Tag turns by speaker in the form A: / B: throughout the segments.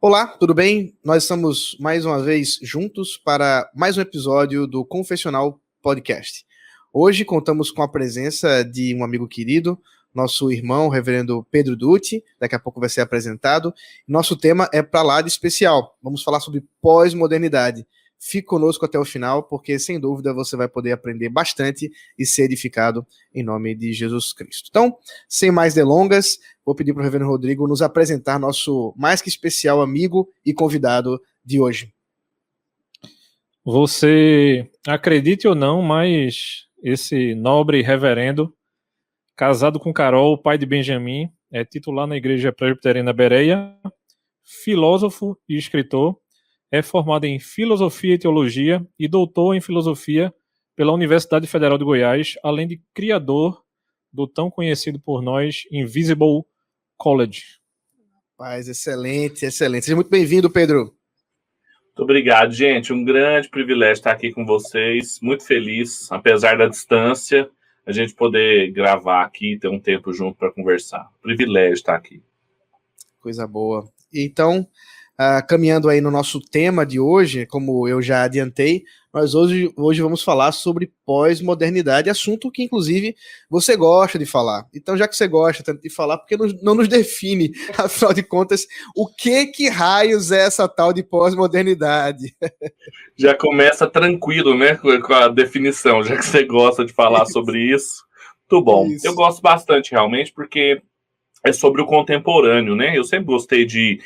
A: Olá, tudo bem? Nós estamos mais uma vez juntos para mais um episódio do Confessional Podcast. Hoje contamos com a presença de um amigo querido, nosso irmão, o reverendo Pedro Dutti, daqui a pouco vai ser apresentado. Nosso tema é para lá de especial, vamos falar sobre pós-modernidade. Fique conosco até o final, porque sem dúvida você vai poder aprender bastante e ser edificado em nome de Jesus Cristo. Então, sem mais delongas, vou pedir para o reverendo Rodrigo nos apresentar nosso mais que especial amigo e convidado de hoje.
B: Você acredite ou não, mas esse nobre reverendo, casado com Carol, pai de Benjamin, é titular na Igreja Presbiteriana Bereia, filósofo e escritor, é formado em Filosofia e Teologia e doutor em Filosofia pela Universidade Federal de Goiás, além de criador do tão conhecido por nós Invisible College.
A: Paz, excelente, excelente. Seja muito bem-vindo, Pedro.
C: Muito obrigado, gente. Um grande privilégio estar aqui com vocês. Muito feliz, apesar da distância, a gente poder gravar aqui, ter um tempo junto para conversar. Privilégio estar aqui.
A: Coisa boa. Então, caminhando aí no nosso tema de hoje, como eu já adiantei, nós hoje vamos falar sobre pós-modernidade, assunto que, inclusive, você gosta de falar. Então, já que você gosta tanto de falar, por que não nos define, afinal de contas, o que raios é essa tal de pós-modernidade?
C: Já começa tranquilo, né, com a definição, já que você gosta de falar sobre isso. Muito bom. Isso. Eu gosto bastante, realmente, porque é sobre o contemporâneo, né? Eu sempre gostei de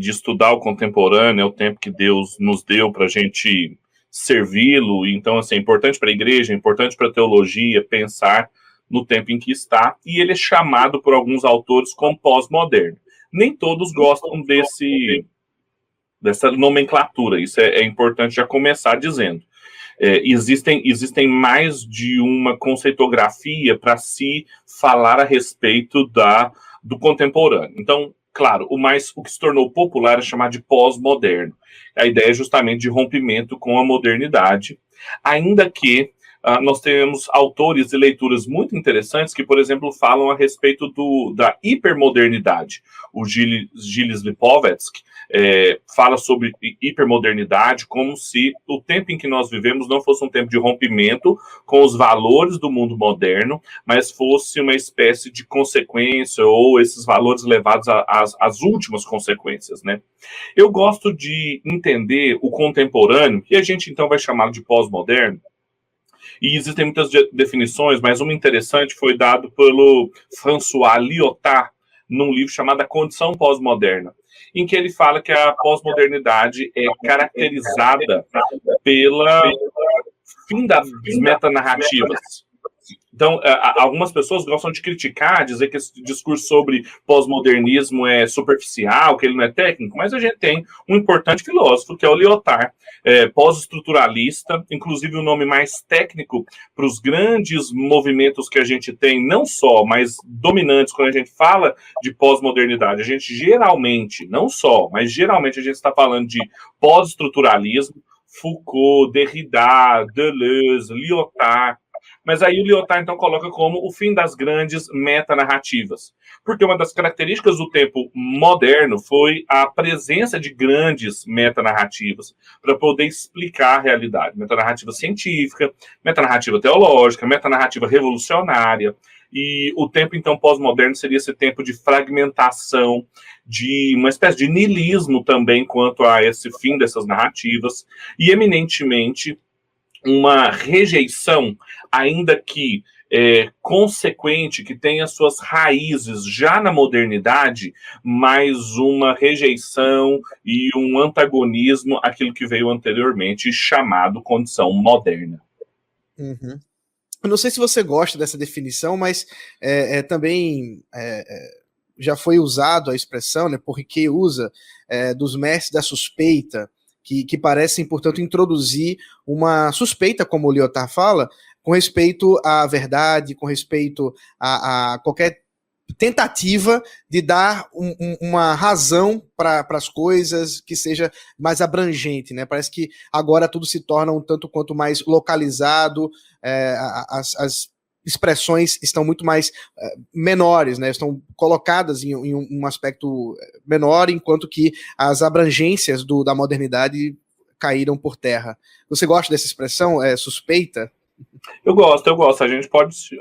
C: estudar o contemporâneo, é o tempo que Deus nos deu para a gente servi-lo. Então, assim, é importante para a igreja, é importante para a teologia pensar no tempo em que está. E ele é chamado por alguns autores como pós-moderno. Nem todos gostam dessa nomenclatura. Isso é importante já começar dizendo. Existem mais de uma conceitografia para se falar a respeito do contemporâneo. Então, claro, o que se tornou popular é chamar de pós-moderno. A ideia é justamente de rompimento com a modernidade, ainda que nós temos autores e leituras muito interessantes que, por exemplo, falam a respeito da hipermodernidade. O Gilles Lipovetsky fala sobre hipermodernidade como se o tempo em que nós vivemos não fosse um tempo de rompimento com os valores do mundo moderno, mas fosse uma espécie de consequência ou esses valores levados às últimas consequências, né? Eu gosto de entender o contemporâneo, que a gente então vai chamar de pós-moderno, e existem muitas definições, mas uma interessante foi dado pelo François Lyotard num livro chamado A Condição Pós-Moderna, em que ele fala que a pós-modernidade é caracterizada pelo fim das metanarrativas. Então, algumas pessoas gostam de criticar, dizer que esse discurso sobre pós-modernismo é superficial, que ele não é técnico, mas a gente tem um importante filósofo, que é o Lyotard, pós-estruturalista, inclusive o nome mais técnico para os grandes movimentos que a gente tem, não só, mas dominantes, quando a gente fala de pós-modernidade, a gente geralmente, não só, mas geralmente a gente está falando de pós-estruturalismo, Foucault, Derrida, Deleuze, Lyotard. Mas aí o Lyotard, então, coloca como o fim das grandes metanarrativas. Porque uma das características do tempo moderno foi a presença de grandes metanarrativas para poder explicar a realidade. Metanarrativa científica, metanarrativa teológica, metanarrativa revolucionária. E o tempo, então, pós-moderno seria esse tempo de fragmentação, de uma espécie de niilismo também quanto a esse fim dessas narrativas, e eminentemente uma rejeição, ainda que consequente, que tenha suas raízes já na modernidade, mas uma rejeição e um antagonismo àquilo que veio anteriormente, chamado condição moderna.
A: Uhum. Eu não sei se você gosta dessa definição, mas também já foi usado a expressão, né, por Riquet usa, dos mestres da suspeita, que parecem, portanto, introduzir uma suspeita, como o Lyotard fala, com respeito à verdade, com respeito a qualquer tentativa de dar uma razão para as coisas que seja mais abrangente, né? Parece que agora tudo se torna um tanto quanto mais localizado, as expressões estão muito mais menores, né? Estão colocadas em um aspecto menor, enquanto que as abrangências da modernidade caíram por terra. Você gosta dessa expressão? É suspeita?
C: Eu gosto.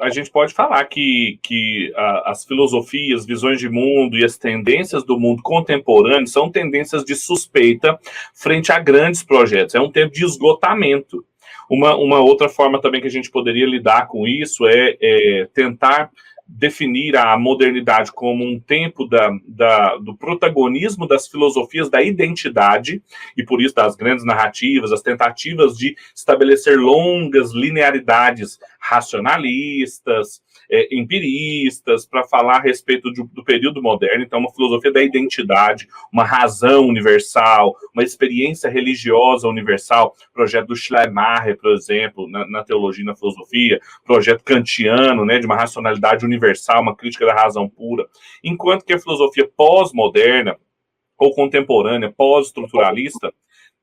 C: A gente pode falar que as filosofias, visões de mundo e as tendências do mundo contemporâneo são tendências de suspeita frente a grandes projetos. É um tempo de esgotamento. Uma outra forma também que a gente poderia lidar com isso é tentar definir a modernidade como um tempo do protagonismo das filosofias da identidade, e por isso das grandes narrativas, as tentativas de estabelecer longas linearidades racionalistas, empiristas, para falar a respeito do período moderno. Então, uma filosofia da identidade, uma razão universal, uma experiência religiosa universal, projeto do Schleiermacher, por exemplo, na teologia e na filosofia, projeto kantiano, né, de uma racionalidade universal, uma crítica da razão pura, enquanto que a filosofia pós-moderna ou contemporânea, pós-estruturalista,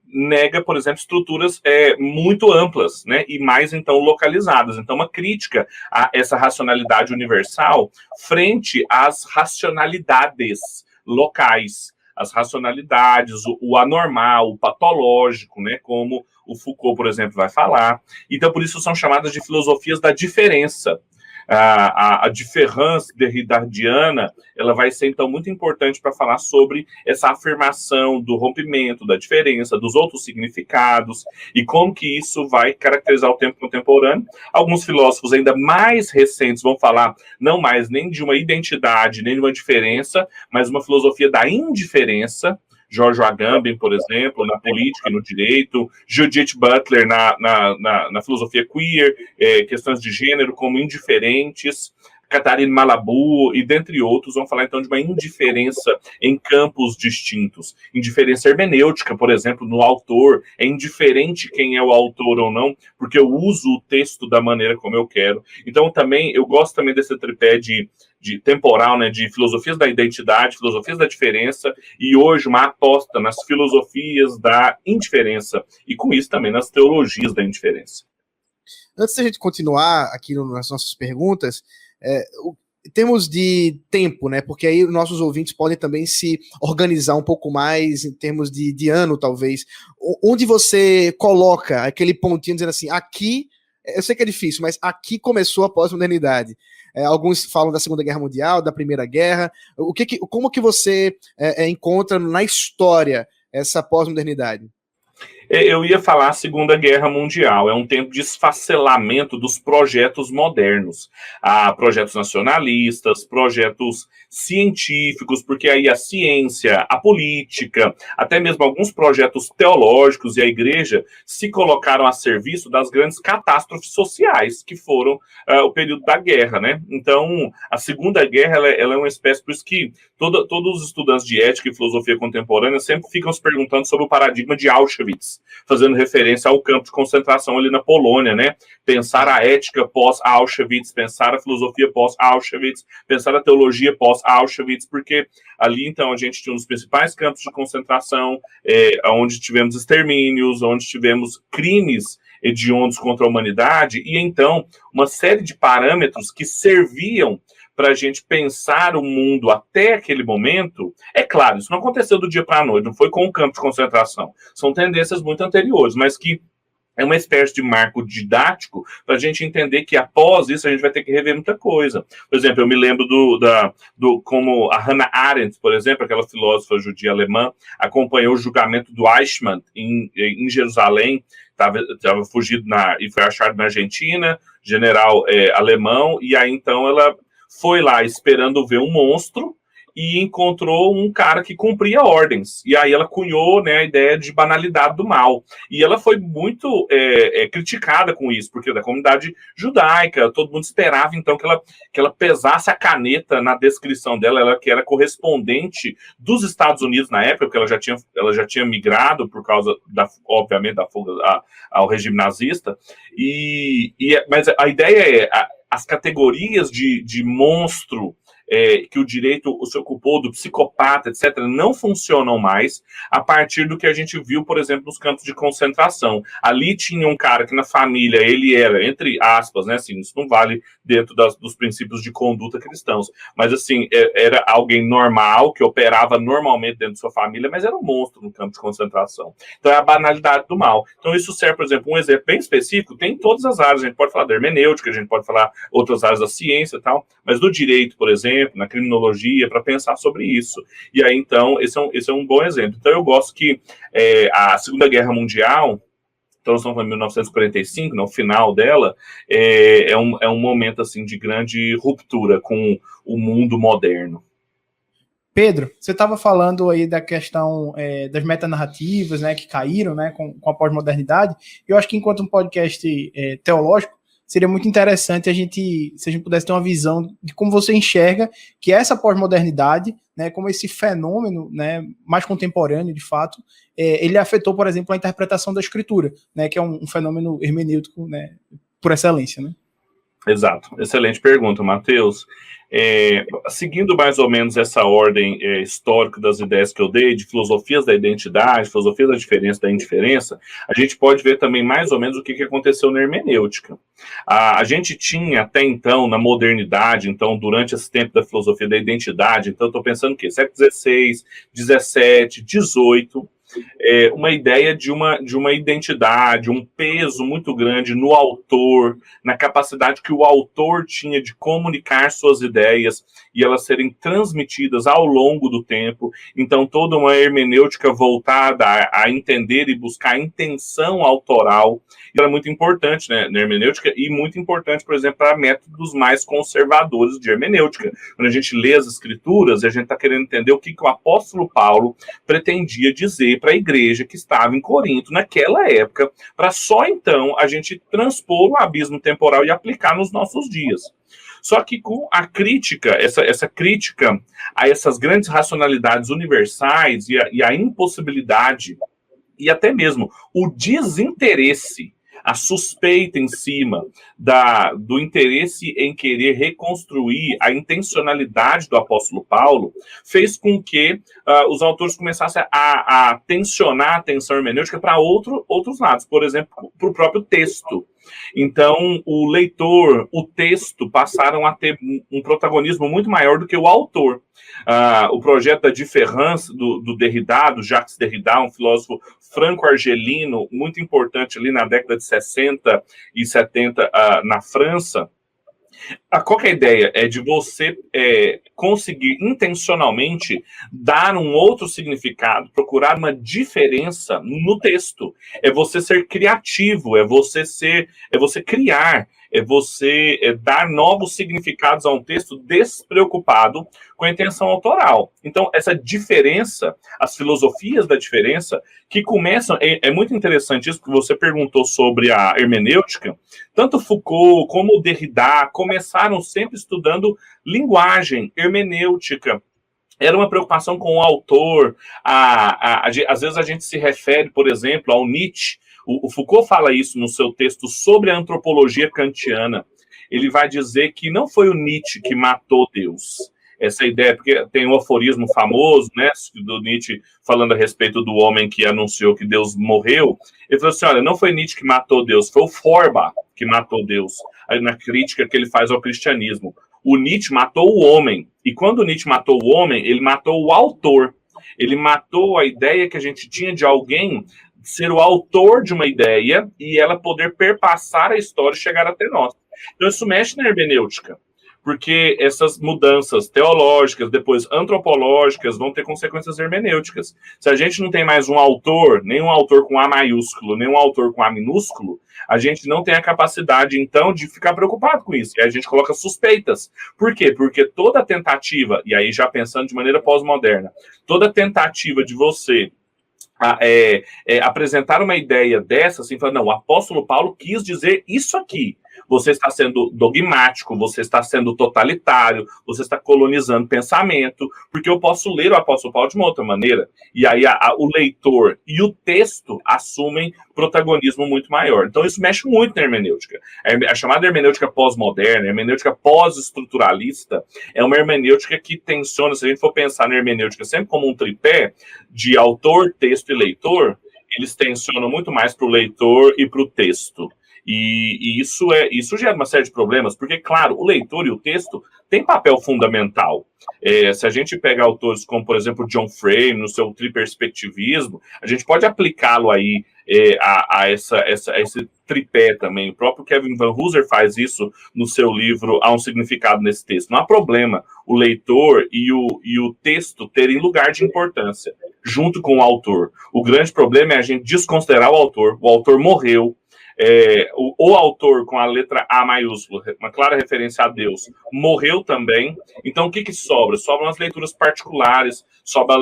C: nega, por exemplo, estruturas muito amplas, né, e mais, então, localizadas. Então, uma crítica a essa racionalidade universal frente às racionalidades locais, as racionalidades, o anormal, o patológico, né, como o Foucault, por exemplo, vai falar. Então, por isso são chamadas de filosofias da diferença. A différance derridardiana, ela vai ser, então, muito importante para falar sobre essa afirmação do rompimento, da diferença, dos outros significados, e como que isso vai caracterizar o tempo contemporâneo. Alguns filósofos ainda mais recentes vão falar não mais nem de uma identidade, nem de uma diferença, mas uma filosofia da indiferença. George Agamben, por exemplo, na política e no direito, Judith Butler na filosofia queer, questões de gênero como indiferentes, Catherine Malabou e dentre outros vão falar então de uma indiferença em campos distintos. Indiferença hermenêutica, por exemplo, no autor, é indiferente quem é o autor ou não, porque eu uso o texto da maneira como eu quero. Então também, eu gosto também desse tripé de temporal, né, de filosofias da identidade, filosofias da diferença, e hoje uma aposta nas filosofias da indiferença, e com isso também nas teologias da indiferença.
A: Antes da gente continuar aqui nas nossas perguntas, em termos de tempo, né, porque aí nossos ouvintes podem também se organizar um pouco mais em termos de ano, talvez, onde você coloca aquele pontinho dizendo assim, aqui, eu sei que é difícil, mas aqui começou a pós-modernidade. Alguns falam da Segunda Guerra Mundial, da Primeira Guerra. Como que você encontra na história essa pós-modernidade?
C: Eu ia falar a Segunda Guerra Mundial. É um tempo de esfacelamento dos projetos modernos. Há projetos nacionalistas, projetos científicos, porque aí a ciência, a política, até mesmo alguns projetos teológicos e a igreja se colocaram a serviço das grandes catástrofes sociais que foram o período da guerra, né? Então, a Segunda Guerra ela é uma espécie, por isso que todos os estudantes de ética e filosofia contemporânea sempre ficam se perguntando sobre o paradigma de Auschwitz, fazendo referência ao campo de concentração ali na Polônia, né? Pensar a ética pós-Auschwitz, pensar a filosofia pós-Auschwitz, pensar a teologia pós-Auschwitz, porque ali, então, a gente tinha um dos principais campos de concentração, onde tivemos extermínios, onde tivemos crimes hediondos contra a humanidade, e então, uma série de parâmetros que serviam para a gente pensar o mundo até aquele momento. É claro, isso não aconteceu do dia para a noite, não foi com o campo de concentração. São tendências muito anteriores, mas que é uma espécie de marco didático para a gente entender que após isso a gente vai ter que rever muita coisa. Por exemplo, eu me lembro como a Hannah Arendt, por exemplo, aquela filósofa judia alemã, acompanhou o julgamento do Eichmann em Jerusalém, estava fugido e foi achado na Argentina, general alemão, e aí então ela foi lá esperando ver um monstro e encontrou um cara que cumpria ordens. E aí ela cunhou, né, a ideia de banalidade do mal. E ela foi muito criticada com isso, porque da comunidade judaica, todo mundo esperava, então, que ela pesasse a caneta na descrição dela, ela que era correspondente dos Estados Unidos na época, porque ela já tinha migrado por causa, obviamente, da fuga ao regime nazista. Mas a ideia as categorias de monstro que o direito se ocupou do psicopata, etc., não funcionam mais a partir do que a gente viu, por exemplo, nos campos de concentração. Ali tinha um cara que na família ele era, entre aspas, né, assim, isso não vale dentro dos princípios de conduta cristãos, mas assim, era alguém normal, que operava normalmente dentro de sua família, mas era um monstro no campo de concentração. Então é a banalidade do mal. Então isso serve, por exemplo, um exemplo bem específico, tem em todas as áreas, a gente pode falar da hermenêutica, a gente pode falar outras áreas da ciência e tal, mas do direito, por exemplo, na criminologia, para pensar sobre isso. E aí, então, esse é um bom exemplo. Então eu gosto que a Segunda Guerra Mundial, então nós estamos falando de 1945, no final dela, é um momento assim de grande ruptura com o mundo moderno.
D: Pedro, você estava falando aí da questão das metanarrativas, né, que caíram, né, com a pós-modernidade. Eu acho que enquanto um podcast teológico, seria muito interessante se a gente pudesse ter uma visão de como você enxerga que essa pós-modernidade, né, como esse fenômeno, né, mais contemporâneo, de fato, ele afetou, por exemplo, a interpretação da escritura, né, que é um fenômeno hermenêutico, né, por excelência, né?
C: Exato, excelente pergunta, Matheus. Seguindo mais ou menos essa ordem histórica das ideias que eu dei, de filosofias da identidade, filosofias da diferença, da indiferença, a gente pode ver também mais ou menos o que aconteceu na hermenêutica. A gente tinha até então, na modernidade, então durante esse tempo da filosofia da identidade, então estou pensando o quê? Século XVI, XVII, XVIII, uma ideia de uma identidade, um peso muito grande no autor, na capacidade que o autor tinha de comunicar suas ideias e elas serem transmitidas ao longo do tempo. Então, toda uma hermenêutica voltada a entender e buscar a intenção autoral era muito importante, né, na hermenêutica, e muito importante, por exemplo, para métodos mais conservadores de hermenêutica. Quando a gente lê as escrituras, a gente está querendo entender o que o apóstolo Paulo pretendia dizer para a igreja que estava em Corinto naquela época, para só então a gente transpor o abismo temporal e aplicar nos nossos dias. Só que com a crítica, essa crítica a essas grandes racionalidades universais e a impossibilidade e até mesmo o desinteresse, a suspeita em cima do interesse em querer reconstruir a intencionalidade do apóstolo Paulo, fez com que os autores começassem a tensionar a atenção hermenêutica para outros lados, por exemplo, para o próprio texto. Então, o leitor, o texto, passaram a ter um protagonismo muito maior do que o autor. O projeto da Différance, do Derrida, do Jacques Derrida, um filósofo franco-argelino, muito importante ali na década de 60 e 70 na França. Qual que é a ideia? É de você conseguir intencionalmente dar um outro significado, procurar uma diferença no texto. É você ser criativo, é você criar, é você dar novos significados a um texto despreocupado com a intenção autoral. Então, essa diferença, as filosofias da diferença, que começam... É muito interessante isso, porque você perguntou sobre a hermenêutica. Tanto Foucault como Derrida começaram sempre estudando linguagem, hermenêutica. Era uma preocupação com o autor. Às vezes a gente se refere, por exemplo, ao Nietzsche. O Foucault fala isso no seu texto sobre a antropologia kantiana. Ele vai dizer que não foi o Nietzsche que matou Deus. Essa ideia, porque tem um aforismo famoso, né, do Nietzsche falando a respeito do homem que anunciou que Deus morreu. Ele falou assim, olha, não foi Nietzsche que matou Deus, foi o Feuerbach que matou Deus. Aí, na crítica que ele faz ao cristianismo. O Nietzsche matou o homem. E quando o Nietzsche matou o homem, ele matou o autor. Ele matou a ideia que a gente tinha de alguém ser o autor de uma ideia e ela poder perpassar a história e chegar até nós. Então isso mexe na hermenêutica, porque essas mudanças teológicas, depois antropológicas, vão ter consequências hermenêuticas. Se a gente não tem mais um autor, nem um autor com A maiúsculo, nem um autor com A minúsculo, a gente não tem a capacidade, então, de ficar preocupado com isso. E aí a gente coloca suspeitas. Por quê? Porque toda tentativa, e aí já pensando de maneira pós-moderna, toda tentativa de você apresentar uma ideia dessa, assim, falando, não, o apóstolo Paulo quis dizer isso aqui. você está sendo dogmático, você está sendo totalitário, você está colonizando pensamento, porque eu posso ler o apóstolo Paulo de uma outra maneira, e aí o leitor e o texto assumem protagonismo muito maior. Então isso mexe muito na hermenêutica. A chamada hermenêutica pós-moderna, a hermenêutica pós-estruturalista, é uma hermenêutica que tensiona, se a gente for pensar na hermenêutica sempre como um tripé de autor, texto e leitor, eles tensionam muito mais para o leitor e para o texto. E isso gera uma série de problemas, porque, claro, o leitor e o texto têm papel fundamental. Se a gente pega autores como, por exemplo, John Frame, no seu triperspectivismo, a gente pode aplicá-lo aí a esse tripé também. O próprio Kevin Van Hooser faz isso no seu livro Há um Significado nesse Texto. Não há problema o leitor e o texto terem lugar de importância, junto com o autor. O grande problema é a gente desconsiderar o autor. O autor morreu. O autor com a letra A maiúscula, uma clara referência a Deus, morreu também. Então o que sobra? Sobram as leituras particulares, sobra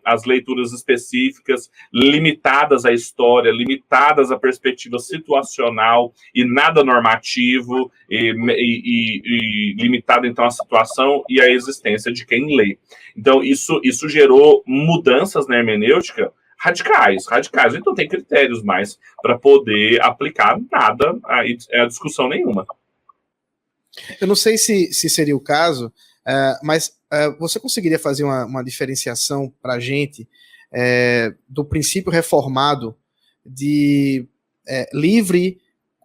C: as leituras específicas, limitadas à história, limitadas à perspectiva situacional e nada normativo, e limitado então à situação e à existência de quem lê. Então isso gerou mudanças na hermenêutica radicais. A gente não tem critérios mais para poder aplicar nada a discussão nenhuma.
A: Eu não sei se seria o caso, mas você conseguiria fazer uma diferenciação para a gente do princípio reformado de livre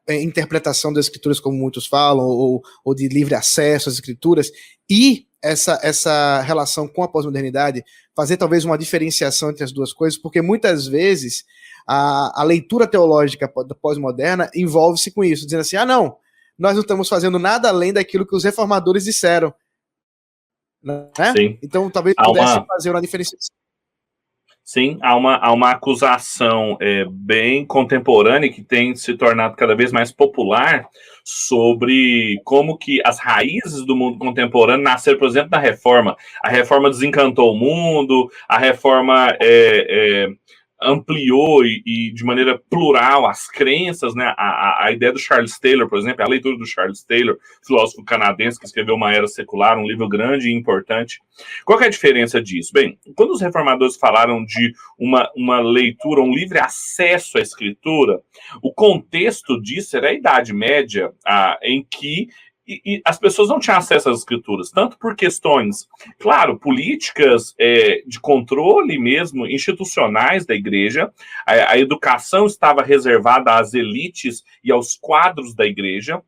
A: interpretação das escrituras, como muitos falam, ou de livre acesso às escrituras, e essa relação com a pós-modernidade, fazer talvez uma diferenciação entre as duas coisas, porque muitas vezes a leitura teológica da pós-moderna envolve-se com isso, dizendo assim, não, nós não estamos fazendo nada além daquilo que os reformadores disseram. Né?
C: Sim.
A: Então talvez pudesse fazer uma diferenciação.
C: Sim, há uma acusação bem contemporânea que tem se tornado cada vez mais popular sobre como que as raízes do mundo contemporâneo nasceram, por exemplo, da Reforma. A Reforma desencantou o mundo, a Reforma ampliou e de maneira plural as crenças, né? A ideia do Charles Taylor, por exemplo, a leitura do Charles Taylor, filósofo canadense que escreveu Uma Era Secular, um livro grande e importante. Qual que é a diferença disso? Bem, quando os reformadores falaram de uma leitura, um livre acesso à escritura, o contexto disso era a Idade Média, em que e as pessoas não tinham acesso às escrituras, tanto por questões, claro, políticas de controle mesmo, institucionais da igreja. A educação estava reservada às elites e aos quadros da igreja,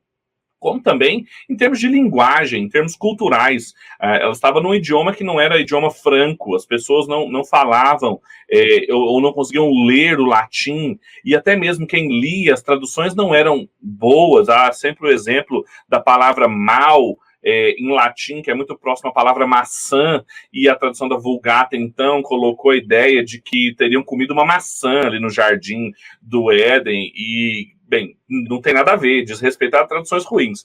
C: como também em termos de linguagem, em termos culturais. Ela estava num idioma que não era idioma franco, as pessoas não falavam ou não conseguiam ler o latim, e até mesmo quem lia, as traduções não eram boas. Há sempre o exemplo da palavra mal, em latim, que é muito próximo à palavra maçã, e a tradução da Vulgata, então, colocou a ideia de que teriam comido uma maçã ali no jardim do Éden, e bem, não tem nada a ver, diz respeito a traduções ruins.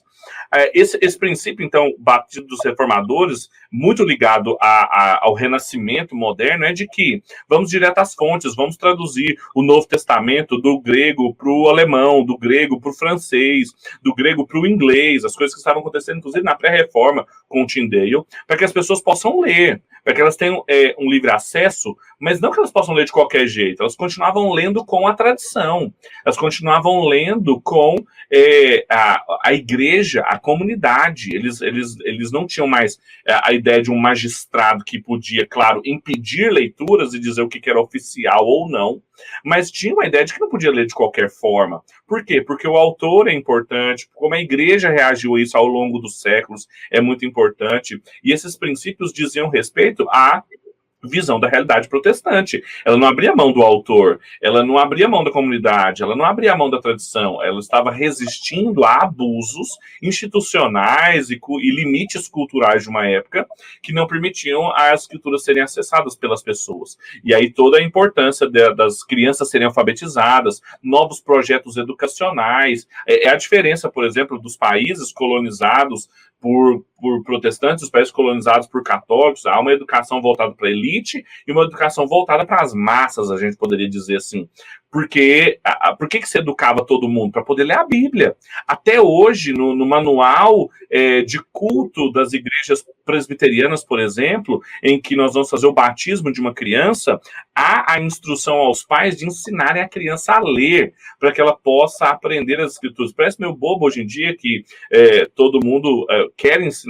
C: Esse princípio, então, batido dos reformadores, muito ligado ao renascimento moderno, é de que vamos direto às fontes, vamos traduzir o Novo Testamento do grego para o alemão, do grego para o francês, do grego para o inglês, as coisas que estavam acontecendo, inclusive, na pré-reforma com o Tyndale, para que as pessoas possam ler, para que elas tenham um livre acesso, mas não que elas possam ler de qualquer jeito, elas continuavam lendo com a tradição, elas continuavam lendo com a igreja, a comunidade. Eles não tinham mais a ideia de um magistrado que podia, claro, impedir leituras e dizer o que era oficial ou não, mas tinha a ideia de que não podia ler de qualquer forma. Por quê? Porque o autor é importante, como a igreja reagiu a isso ao longo dos séculos é muito importante, e esses princípios diziam respeito à visão da realidade protestante. Ela não abria mão do autor, ela não abria mão da comunidade, ela não abria mão da tradição, ela estava resistindo a abusos institucionais e limites culturais de uma época que não permitiam as escrituras serem acessadas pelas pessoas. E aí toda a importância das crianças serem alfabetizadas, novos projetos educacionais, a diferença, por exemplo, dos países colonizados por protestantes, os países colonizados por católicos, há uma educação voltada para a elite e uma educação voltada para as massas, a gente poderia dizer assim. Porque por que se educava todo mundo? Para poder ler a Bíblia. Até hoje, no manual de culto das igrejas presbiterianas, por exemplo, em que nós vamos fazer o batismo de uma criança, há a instrução aos pais de ensinarem a criança a ler, para que ela possa aprender as escrituras. Parece meio bobo hoje em dia que todo mundo quer ensinar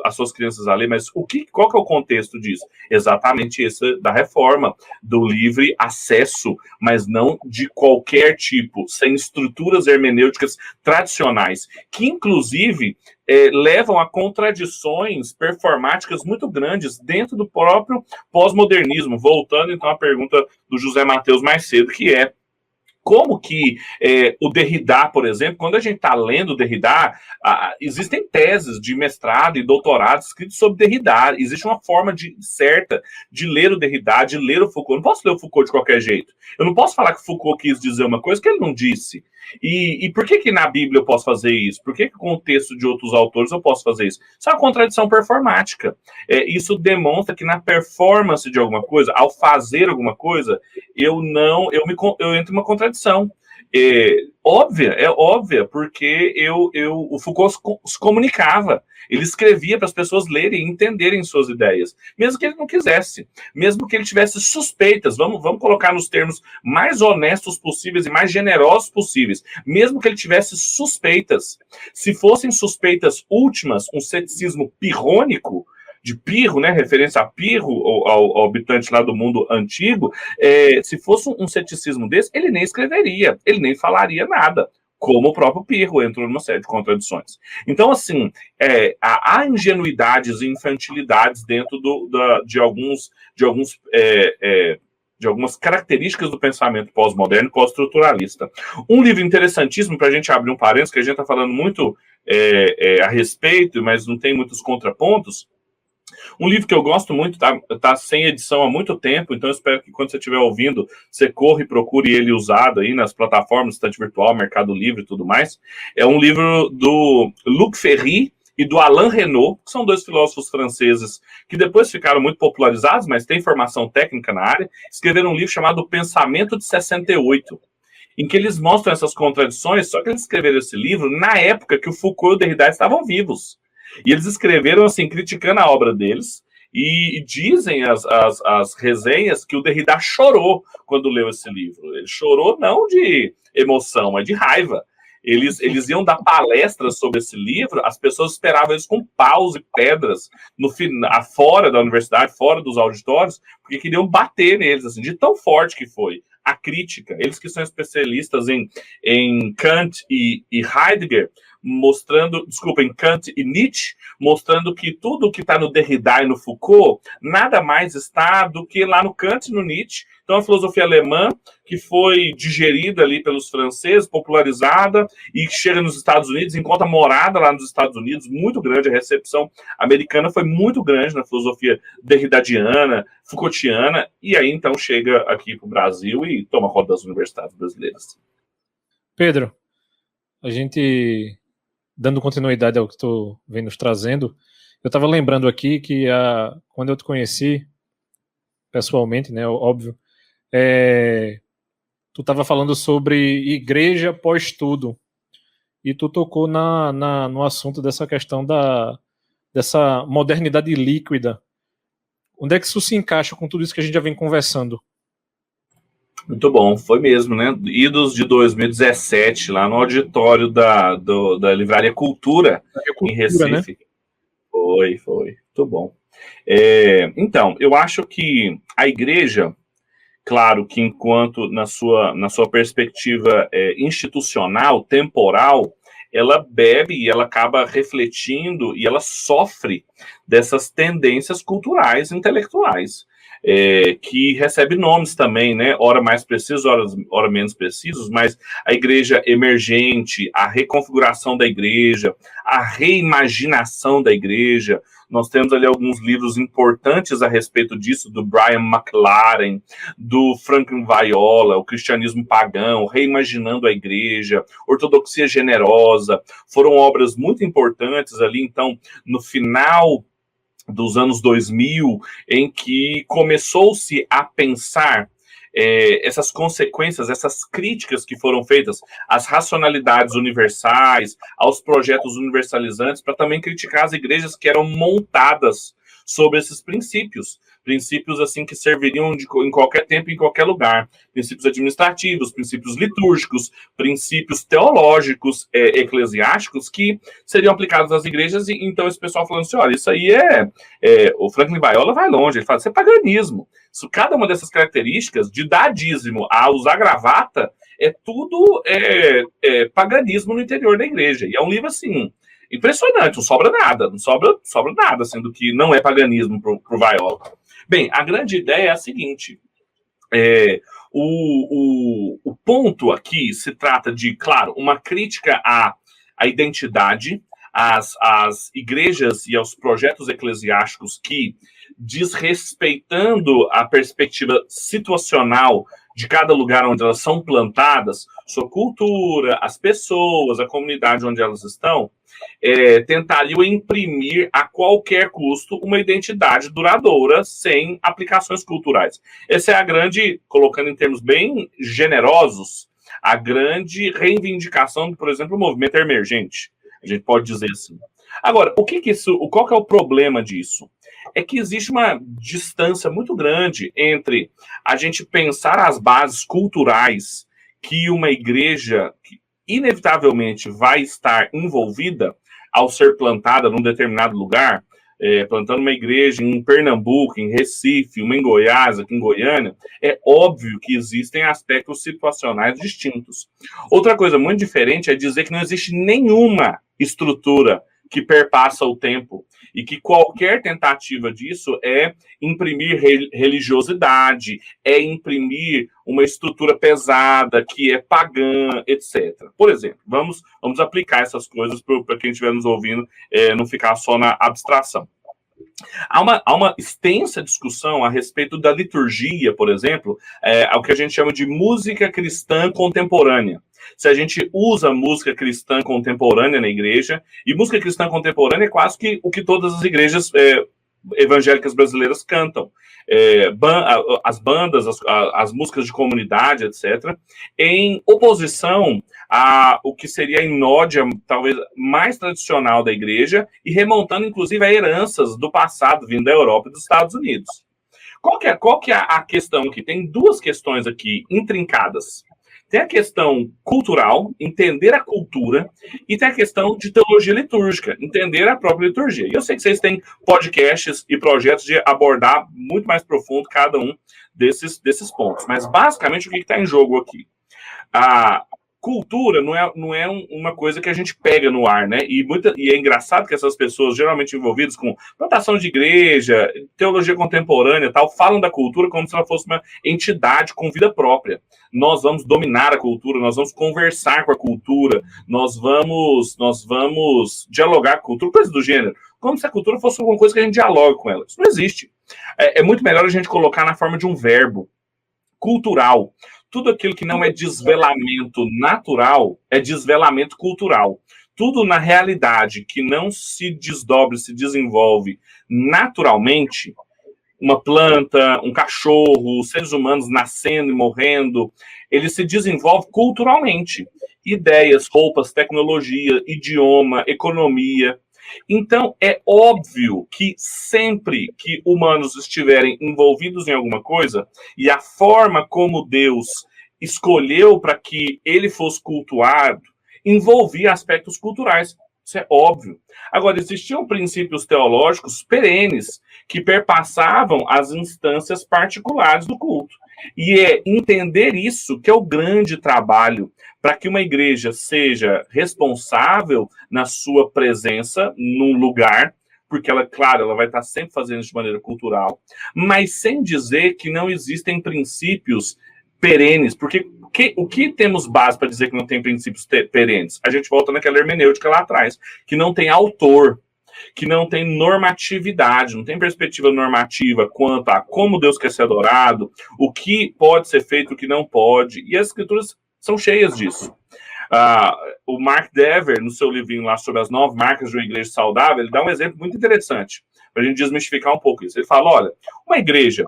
C: as suas crianças a ler, mas qual que é o contexto disso? Exatamente esse da reforma, do livre acesso, mas não de qualquer tipo, sem estruturas hermenêuticas tradicionais, que inclusive levam a contradições performáticas muito grandes dentro do próprio pós-modernismo. Voltando então à pergunta do José Matheus mais cedo, que é como que o Derrida, por exemplo, quando a gente está lendo o Derrida, existem teses de mestrado e doutorado escritos sobre Derrida. Existe uma forma certa de ler o Derrida, de ler o Foucault. Eu não posso ler o Foucault de qualquer jeito. Eu não posso falar que o Foucault quis dizer uma coisa que ele não disse. E por que na Bíblia eu posso fazer isso? Por que com o texto de outros autores eu posso fazer isso? Isso é uma contradição performática. Isso demonstra que na performance de alguma coisa, ao fazer alguma coisa, eu entro em uma contradição. É óbvia, porque o Foucault se comunicava, ele escrevia para as pessoas lerem e entenderem suas ideias, mesmo que ele não quisesse, mesmo que ele tivesse suspeitas, vamos colocar nos termos mais honestos possíveis e mais generosos possíveis, mesmo que ele tivesse suspeitas, se fossem suspeitas últimas, um ceticismo pirrônico, de Pirro, né, referência a Pirro, ao habitante lá do mundo antigo, se fosse um ceticismo desse, ele nem escreveria, ele nem falaria nada, como o próprio Pirro entrou numa série de contradições. Então, assim, há ingenuidades e infantilidades dentro de algumas características do pensamento pós-moderno, pós-estruturalista. Um livro interessantíssimo, para a gente abrir um parênteses, que a gente está falando muito a respeito, mas não tem muitos contrapontos. Um livro que eu gosto muito, tá sem edição há muito tempo, então eu espero que quando você estiver ouvindo, você corra e procure ele usado aí nas plataformas, Estante Virtual, Mercado Livre e tudo mais. É um livro do Luc Ferry e do Alain Renaud, que são dois filósofos franceses que depois ficaram muito popularizados, mas têm formação técnica na área, escreveram um livro chamado Pensamento de 68, em que eles mostram essas contradições, só que eles escreveram esse livro na época que o Foucault e o Derrida estavam vivos. E eles escreveram, assim, criticando a obra deles, e dizem as resenhas que o Derrida chorou quando leu esse livro. Ele chorou não de emoção, mas de raiva. Eles iam dar palestras sobre esse livro, as pessoas esperavam eles com paus e pedras fora da universidade, fora dos auditórios, porque queriam bater neles, assim, de tão forte que foi a crítica. Eles que são especialistas em Kant e Heidegger, em Kant e Nietzsche, mostrando que tudo que está no Derrida e no Foucault nada mais está do que lá no Kant e no Nietzsche. Então, a filosofia alemã, que foi digerida ali pelos franceses, popularizada, e chega nos Estados Unidos, encontra morada lá nos Estados Unidos, muito grande, a recepção americana foi muito grande na filosofia derridadiana, Foucaultiana, e aí, então, chega aqui para o Brasil e toma conta das universidades brasileiras.
B: Pedro, a gente, dando continuidade ao que tu vem nos trazendo, eu estava lembrando aqui que quando eu te conheci, pessoalmente, né, óbvio, tu estava falando sobre igreja pós-tudo, e tu tocou no assunto dessa questão dessa modernidade líquida. Onde é que isso se encaixa com tudo isso que a gente já vem conversando?
C: Muito bom, foi mesmo, né? Idos de 2017, lá no auditório da Livraria Cultura, em Recife. Né? Foi, muito bom. Então, eu acho que a igreja, claro que enquanto na sua perspectiva institucional, temporal, ela bebe e ela acaba refletindo e ela sofre dessas tendências culturais, intelectuais. que recebe nomes também, né? Ora mais precisos, ora menos precisos, mas a igreja emergente, a reconfiguração da igreja, a reimaginação da igreja. Nós temos ali alguns livros importantes a respeito disso, do Brian McLaren, do Franklin Viola, O Cristianismo Pagão, Reimaginando a Igreja, Ortodoxia Generosa. Foram obras muito importantes ali, então, no final dos anos 2000, em que começou-se a pensar essas consequências, essas críticas que foram feitas às racionalidades universais, aos projetos universalizantes, para também criticar as igrejas que eram montadas sobre esses princípios assim que serviriam em qualquer tempo, em qualquer lugar, princípios administrativos, princípios litúrgicos, princípios teológicos, eclesiásticos, que seriam aplicados às igrejas, e então esse pessoal falando assim, olha, isso aí o Franklin Viola vai longe, ele fala, isso é paganismo. Cada uma dessas características, de dar dízimo a usar gravata, tudo paganismo no interior da igreja. E é um livro, assim, impressionante, não sobra nada, assim, do que não é paganismo pro Viola. Bem, a grande ideia é a seguinte, o ponto aqui se trata de, claro, uma crítica à identidade, às igrejas e aos projetos eclesiásticos que, desrespeitando a perspectiva situacional de cada lugar onde elas são plantadas, sua cultura, as pessoas, a comunidade onde elas estão, tentariam imprimir a qualquer custo uma identidade duradoura sem aplicações culturais. Essa é a grande, colocando em termos bem generosos, a grande reivindicação, por exemplo, do movimento emergente. A gente pode dizer assim. Agora, qual que é o problema disso? É que existe uma distância muito grande entre a gente pensar as bases culturais que uma igreja inevitavelmente vai estar envolvida ao ser plantada num determinado lugar, plantando uma igreja em Pernambuco, em Recife, uma em Goiás, aqui em Goiânia, é óbvio que existem aspectos situacionais distintos. Outra coisa muito diferente é dizer que não existe nenhuma estrutura que perpassa o tempo e que qualquer tentativa disso é imprimir religiosidade, é imprimir uma estrutura pesada que é pagã, etc. Por exemplo, vamos aplicar essas coisas para quem estiver nos ouvindo, não ficar só na abstração. Há uma extensa discussão a respeito da liturgia, por exemplo, o que a gente chama de música cristã contemporânea. Se a gente usa música cristã contemporânea na igreja, e música cristã contemporânea é quase que o que todas as igrejas evangélicas brasileiras cantam. As bandas, as músicas de comunidade, etc., em oposição a o que seria a inódia, talvez, mais tradicional da igreja, e remontando, inclusive, a heranças do passado, vindo da Europa e dos Estados Unidos. Qual que é a questão aqui? Tem duas questões aqui intrincadas. Tem a questão cultural, entender a cultura, e tem a questão de teologia litúrgica, entender a própria liturgia. E eu sei que vocês têm podcasts e projetos de abordar muito mais profundo cada um desses pontos. Mas, basicamente, o que está em jogo aqui? A cultura não é uma coisa que a gente pega no ar, né? E é engraçado que essas pessoas, geralmente envolvidas com plantação de igreja, teologia contemporânea e tal, falam da cultura como se ela fosse uma entidade com vida própria. Nós vamos dominar a cultura, nós vamos conversar com a cultura, nós vamos dialogar com a cultura, coisa do gênero. Como se a cultura fosse alguma coisa que a gente dialoga com ela. Isso não existe. É muito melhor a gente colocar na forma de um verbo cultural. Tudo aquilo que não é desvelamento natural é desvelamento cultural. Tudo na realidade que não se desdobre, se desenvolve naturalmente, uma planta, um cachorro, seres humanos nascendo e morrendo, ele se desenvolve culturalmente. Ideias, roupas, tecnologia, idioma, economia. Então, é óbvio que sempre que humanos estiverem envolvidos em alguma coisa, e a forma como Deus escolheu para que ele fosse cultuado, envolvia aspectos culturais. Isso é óbvio. Agora, existiam princípios teológicos perenes que perpassavam as instâncias particulares do culto. E é entender isso que é o grande trabalho para que uma igreja seja responsável na sua presença num lugar, porque ela, claro, ela vai estar sempre fazendo isso de maneira cultural, mas sem dizer que não existem princípios perenes, porque o que temos base para dizer que não tem princípios perenes? A gente volta naquela hermenêutica lá atrás, que não tem autor, que não tem normatividade, não tem perspectiva normativa quanto a como Deus quer ser adorado, o que pode ser feito, o que não pode, e as escrituras são cheias disso. O Mark Dever, no seu livrinho lá sobre as 9 marcas de uma igreja saudável, ele dá um exemplo muito interessante, para a gente desmistificar um pouco isso. Ele fala, olha, uma igreja,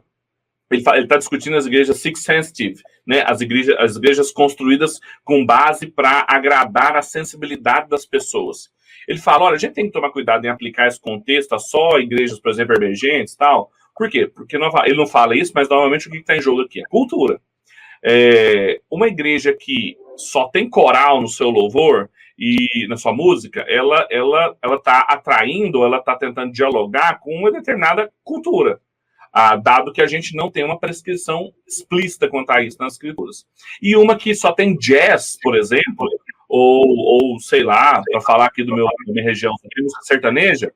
C: ele está discutindo as igrejas Six Sensitive, né? As igrejas construídas com base para agradar a sensibilidade das pessoas. Ele fala, olha, a gente tem que tomar cuidado em aplicar esse contexto a só igrejas, por exemplo, emergentes e tal. Por quê? Porque ele não fala isso, mas normalmente o que está em jogo aqui é cultura. Uma igreja que só tem coral no seu louvor e na sua música, ela está atraindo, ela está tentando dialogar com uma determinada cultura. Dado que a gente não tem uma prescrição explícita quanto a isso nas escrituras. E uma que só tem jazz, por exemplo, ou sei lá, para falar aqui da minha região, música sertaneja,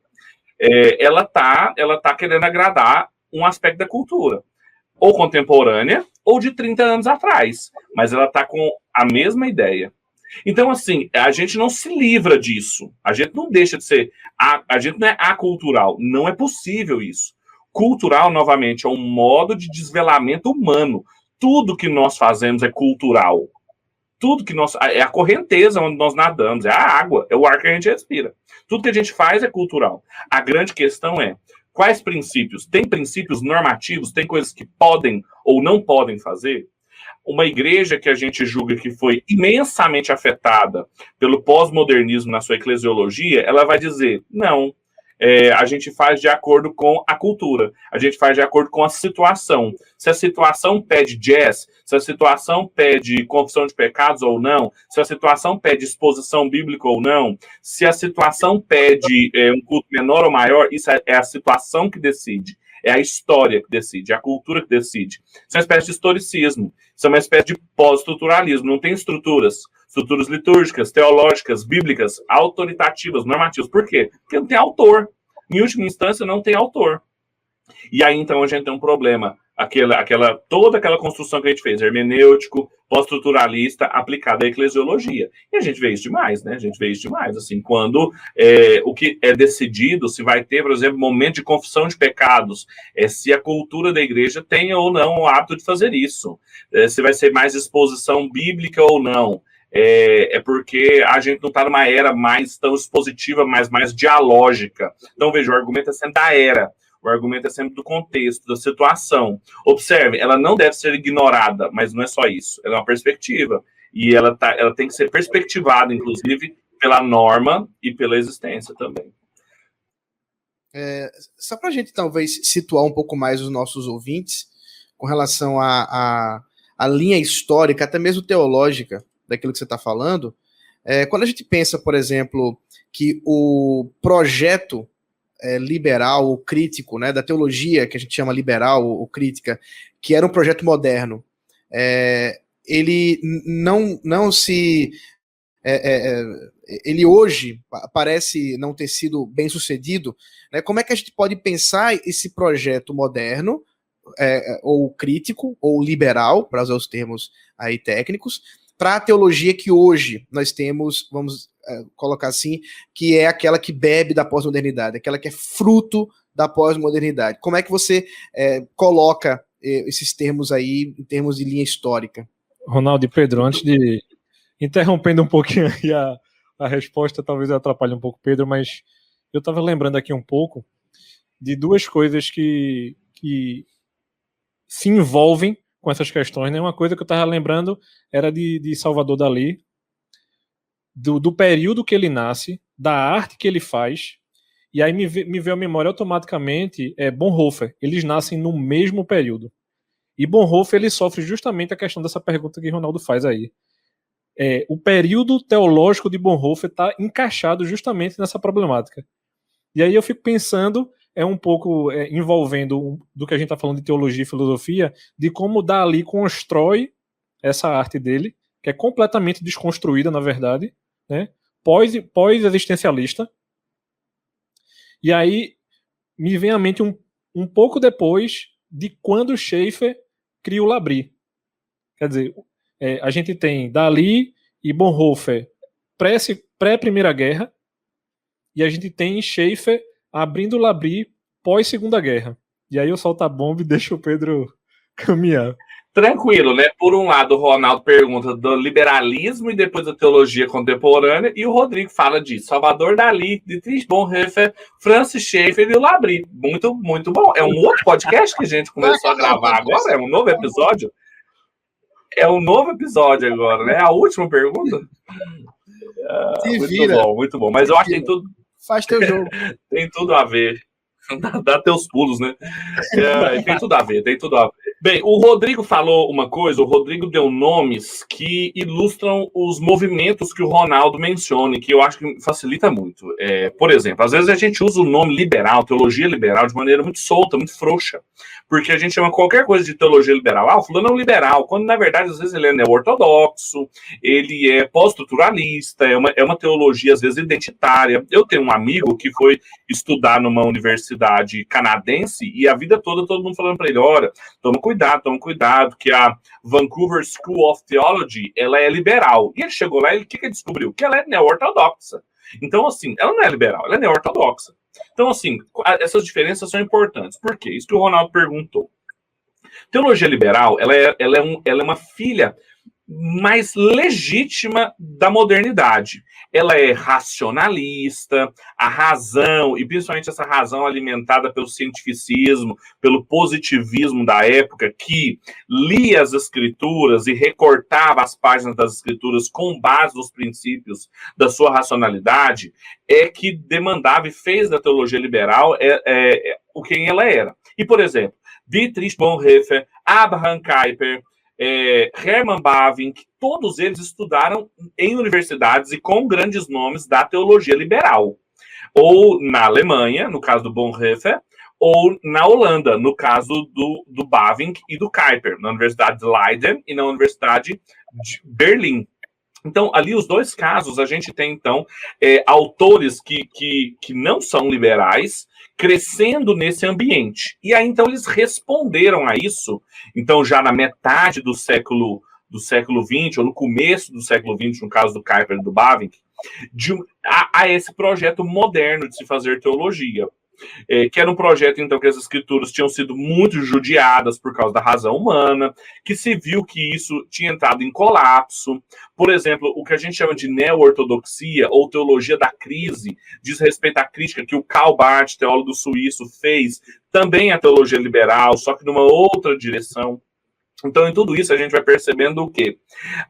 C: ela tá querendo agradar um aspecto da cultura, ou contemporânea, ou de 30 anos atrás, mas ela tá com a mesma ideia. Então, assim, a gente não se livra disso, a gente não deixa de ser, a gente não é acultural, não é possível isso. Cultural, novamente, é um modo de desvelamento humano. Tudo que nós fazemos é cultural. Tudo que é a correnteza onde nós nadamos, é a água, é o ar que a gente respira. Tudo que a gente faz é cultural. A grande questão é, quais princípios? Tem princípios normativos? Tem coisas que podem ou não podem fazer? Uma igreja que a gente julga que foi imensamente afetada pelo pós-modernismo na sua eclesiologia, ela vai dizer, não, a gente faz de acordo com a cultura, a gente faz de acordo com a situação. Se a situação pede jazz, se a situação pede confissão de pecados ou não, se a situação pede exposição bíblica ou não, se a situação pede um culto menor ou maior, isso é a situação que decide. É a história que decide, é a cultura que decide. Isso é uma espécie de historicismo, isso é uma espécie de pós-estruturalismo, não tem estruturas litúrgicas, teológicas, bíblicas, autoritativas, normativas. Por quê? Porque não tem autor. Em última instância, não tem autor. E aí, então, a gente tem um problema. Toda aquela construção que a gente fez, hermenêutico, pós-estruturalista, aplicada à eclesiologia. E a gente vê isso demais, né? A gente vê isso demais, assim, quando o que é decidido, se vai ter, por exemplo, momento de confissão de pecados, se a cultura da igreja tem ou não o hábito de fazer isso, se vai ser mais exposição bíblica ou não. Porque a gente não está numa era mais tão expositiva, mas mais dialógica. Então, veja, o argumento é sempre da era, o argumento é sempre do contexto, da situação. Observe, ela não deve ser ignorada, mas não é só isso, ela é uma perspectiva, e ela tem que ser perspectivada, inclusive, pela norma e pela existência também.
A: Só para a gente, talvez, situar um pouco mais os nossos ouvintes, com relação à linha histórica, até mesmo teológica, daquilo que você está falando, quando a gente pensa, por exemplo, que o projeto liberal ou crítico, né, da teologia, que a gente chama liberal ou crítica, que era um projeto moderno, ele não se... ele hoje parece não ter sido bem sucedido, né? Como é que a gente pode pensar esse projeto moderno, ou crítico, ou liberal, para usar os termos aí técnicos, para a teologia que hoje nós temos, vamos colocar assim, que é aquela que bebe da pós-modernidade, aquela que é fruto da pós-modernidade. Como é que você coloca esses termos aí em termos de linha histórica?
B: Ronaldo e Pedro, antes de... interrompendo um pouquinho aí a resposta, talvez atrapalhe um pouco o Pedro, mas eu estava lembrando aqui um pouco de duas coisas que se envolvem com essas questões, né? Uma coisa que eu estava lembrando era de Salvador Dalí, do período que ele nasce, da arte que ele faz, e aí me veio à memória automaticamente Bonhoeffer. Eles nascem no mesmo período. E Bonhoeffer, ele sofre justamente a questão dessa pergunta que Ronaldo faz aí. O período teológico de Bonhoeffer está encaixado justamente nessa problemática. E aí eu fico pensando, um pouco envolvendo do que a gente está falando de teologia e filosofia, de como Dalí constrói essa arte dele, que é completamente desconstruída, na verdade, né? Pós-existencialista. E aí me vem à mente um pouco depois de quando Schaeffer cria o Labrie. Quer dizer, a gente tem Dalí e Bonhoeffer pré-Primeira Guerra, e a gente tem Schaeffer abrindo o Labrie pós-Segunda Guerra. E aí eu solto a bomba e deixo o Pedro caminhar.
C: Tranquilo, né? Por um lado, o Ronaldo pergunta do liberalismo e depois da teologia contemporânea, e o Rodrigo fala de Salvador Dalí, Dietrich Bonhoeffer, Francis Schaeffer e o Labrie. Muito, muito bom. É um outro podcast que a gente começou a gravar agora? É um novo episódio? É um novo episódio agora, né? A última pergunta? Muito bom, muito bom. Mas eu acho que tem tudo...
D: Faz teu jogo.
C: Tem tudo a ver. Dá teus pulos, né? Tem tudo a ver, tem tudo a ver. Bem, o Rodrigo falou uma coisa, o Rodrigo deu nomes que ilustram os movimentos que o Ronaldo menciona, que eu acho que facilita muito. Por exemplo, às vezes a gente usa o nome liberal, teologia liberal, de maneira muito solta, muito frouxa, porque a gente chama qualquer coisa de teologia liberal, o fulano é um liberal, quando na verdade às vezes ele é neo-ortodoxo, ele é pós-estruturalista, é uma teologia às vezes identitária. Eu tenho um amigo que foi estudar numa universidade canadense e a vida toda todo mundo falando para ele, olha, toma cuidado, que a Vancouver School of Theology, ela é liberal. E ele chegou lá e o que ele descobriu? Que ela é neo-ortodoxa. Então, assim, ela não é liberal, ela é neo-ortodoxa. Então, assim, essas diferenças são importantes. Por quê? Isso que o Ronaldo perguntou. Teologia liberal, ela é uma filha mais legítima da modernidade. Ela é racionalista, a razão, e principalmente essa razão alimentada pelo cientificismo, pelo positivismo da época, que lia as escrituras e recortava as páginas das escrituras com base nos princípios da sua racionalidade, é que demandava e fez da teologia liberal o quem ela era. E, por exemplo, Dietrich Bonhoeffer, Abraham Kuyper, Hermann Bavinck, todos eles estudaram em universidades e com grandes nomes da teologia liberal. Ou na Alemanha, no caso do Bonhoeffer, ou na Holanda, no caso do Bavinck e do Kuyper, na Universidade de Leiden e na Universidade de Berlim. Então, ali, os dois casos, a gente tem, então, autores que não são liberais, crescendo nesse ambiente. E aí, então, eles responderam a isso, então, já na metade do século XX, ou no começo do século XX, no caso do Kuyper e do Bavinck, a esse projeto moderno de se fazer teologia. Que era um projeto, então, que as escrituras tinham sido muito judiadas por causa da razão humana, que se viu que isso tinha entrado em colapso. Por exemplo, o que a gente chama de neo-ortodoxia, ou teologia da crise, diz respeito à crítica que o Karl Barth, teólogo suíço, fez também à teologia liberal, só que numa outra direção. Então, em tudo isso, a gente vai percebendo o quê?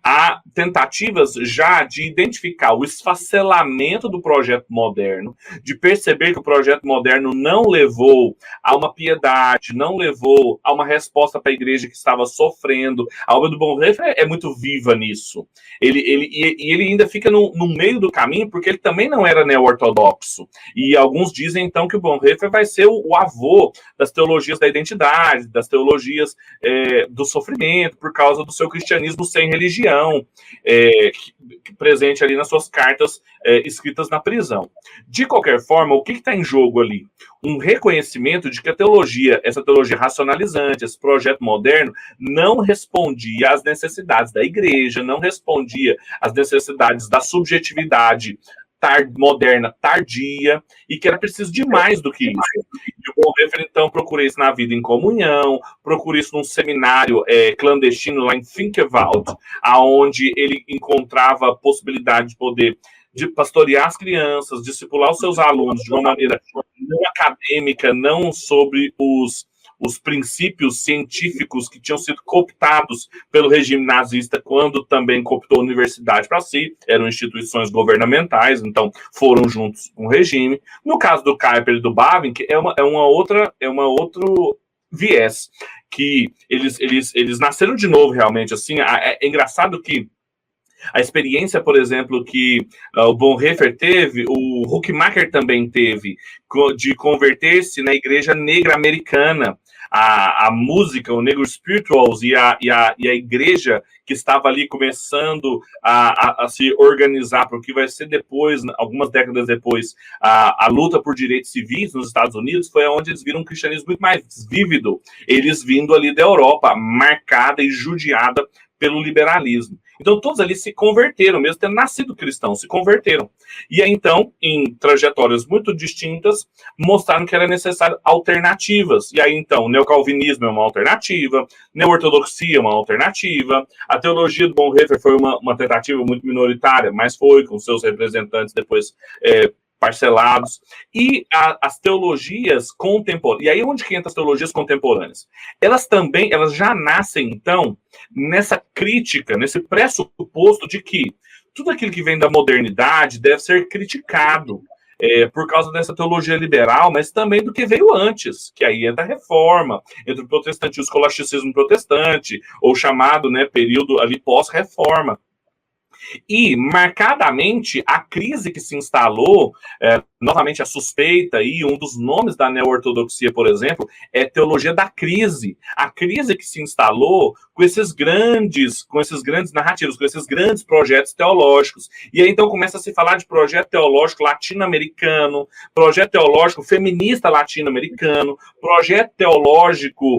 C: Há tentativas já de identificar o esfacelamento do projeto moderno, de perceber que o projeto moderno não levou a uma piedade, não levou a uma resposta para a igreja que estava sofrendo. A obra do Bonhoeffer é muito viva nisso. Ele ainda fica no meio do caminho, porque ele também não era neo-ortodoxo. E alguns dizem, então, que o Bonhoeffer vai ser o avô das teologias da identidade, das teologias do sofrimento, por causa do seu cristianismo sem religião, presente ali nas suas cartas escritas na prisão. De qualquer forma, o que está em jogo ali? Um reconhecimento de que a teologia, essa teologia racionalizante, esse projeto moderno, não respondia às necessidades da igreja, não respondia às necessidades da subjetividade moderna tardia, e que era preciso de mais do que isso. E o Bonhoeffer, então, procura isso na vida em comunhão, procura isso num seminário clandestino lá em Finkenwald, aonde ele encontrava a possibilidade de poder de pastorear as crianças, discipular os seus alunos de uma maneira não acadêmica, não sobre os princípios científicos que tinham sido cooptados pelo regime nazista, quando também cooptou a universidade para si, eram instituições governamentais, então foram juntos com o regime. No caso do Kuyper e do Bavinck, é uma outro viés, que eles nasceram de novo, realmente, assim. É engraçado que a experiência, por exemplo, que o Bonhoeffer teve, o Huckmacher também teve, de converter-se na igreja negra americana, a música, o Negro Spirituals e a igreja que estava ali começando a se organizar para o que vai ser depois, algumas décadas depois, a luta por direitos civis nos Estados Unidos, foi onde eles viram um cristianismo muito mais vívido, eles vindo ali da Europa, marcada e judiada pelo liberalismo. Então, todos ali se converteram, mesmo tendo nascido cristãos, se converteram. E aí, então, em trajetórias muito distintas, mostraram que era necessário alternativas. E aí, então, o neocalvinismo é uma alternativa, neo-ortodoxia é uma alternativa, a teologia do Bonhoeffer foi uma tentativa muito minoritária, mas foi com seus representantes depois parcelados, e as teologias contemporâneas. E aí onde que entra as teologias contemporâneas? Elas já nascem, então, nessa crítica, nesse pressuposto de que tudo aquilo que vem da modernidade deve ser criticado por causa dessa teologia liberal, mas também do que veio antes, que aí entra a reforma, entre o protestantismo, o escolasticismo protestante, ou chamado, né, período ali pós-reforma. E, marcadamente, a crise que se instalou, novamente a suspeita, e um dos nomes da neo-ortodoxia, por exemplo, é teologia da crise. A crise que se instalou com esses grandes narrativos, com esses grandes projetos teológicos. E aí, então, começa a se falar de projeto teológico latino-americano, projeto teológico feminista latino-americano, projeto teológico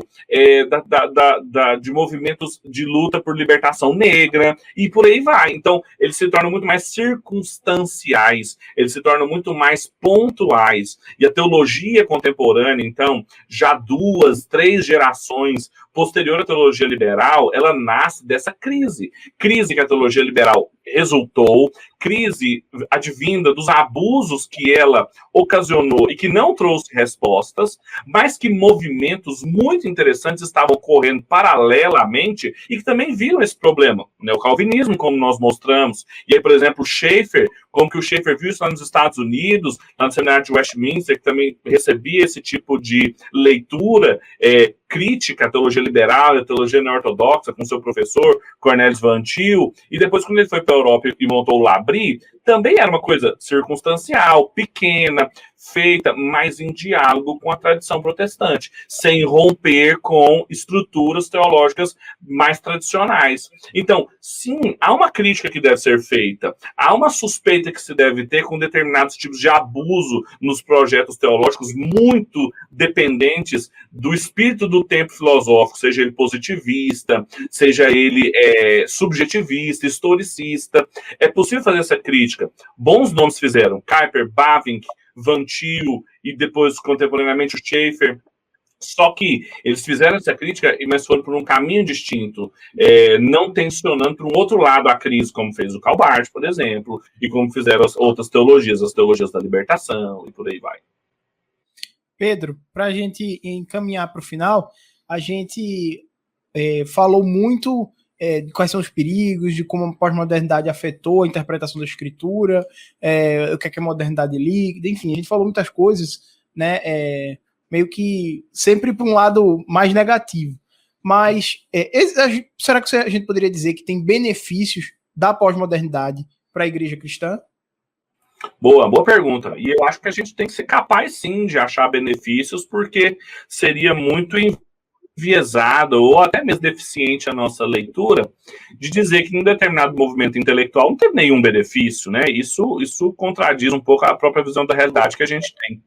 C: de movimentos de luta por libertação negra, e por aí vai. Então, eles se tornam muito mais circunstanciais, eles se tornam muito mais pontuais. E a teologia contemporânea, então, já 2, 3 gerações posterior à teologia liberal, ela nasce dessa crise. Crise que a teologia liberal resultou, crise advinda dos abusos que ela ocasionou e que não trouxe respostas, mas que movimentos muito interessantes estavam ocorrendo paralelamente e que também viram esse problema. O calvinismo, como nós mostramos, e aí, por exemplo, o Schaeffer, como que o Schaeffer viu isso lá nos Estados Unidos, lá no seminário de Westminster, que também recebia esse tipo de leitura crítica à teologia liberal e à teologia neortodoxa com seu professor, Cornelius Van Til, e depois, quando ele foi para a Europa e montou o Labri, também era uma coisa circunstancial, pequena, feita mais em diálogo com a tradição protestante, sem romper com estruturas teológicas mais tradicionais. Então, sim, há uma crítica que deve ser feita, há uma suspeita que se deve ter com determinados tipos de abuso nos projetos teológicos muito dependentes do espírito do tempo filosófico, seja ele positivista, seja ele subjetivista, historicista. É possível fazer essa crítica. Bons nomes fizeram, Kuyper, Bavinck, Van Til e depois, contemporaneamente, o Schaeffer. Só que eles fizeram essa crítica, mas foram por um caminho distinto, não tensionando para um outro lado a crise, como fez o Karl Barth, por exemplo, e como fizeram as outras teologias, as teologias da libertação, e por aí vai.
D: Pedro, para a gente encaminhar para o final, a gente falou muito de quais são os perigos, de como a pós-modernidade afetou a interpretação da escritura, o que é a modernidade líquida, enfim, a gente falou muitas coisas, né, meio que sempre para um lado mais negativo. Mas será que a gente poderia dizer que tem benefícios da pós-modernidade para a igreja cristã?
C: Boa pergunta. E eu acho que a gente tem que ser capaz, sim, de achar benefícios, porque seria muito enviesado ou até mesmo deficiente a nossa leitura de dizer que em um determinado movimento intelectual não tem nenhum benefício, né? Isso contradiz um pouco a própria visão da realidade que a gente tem.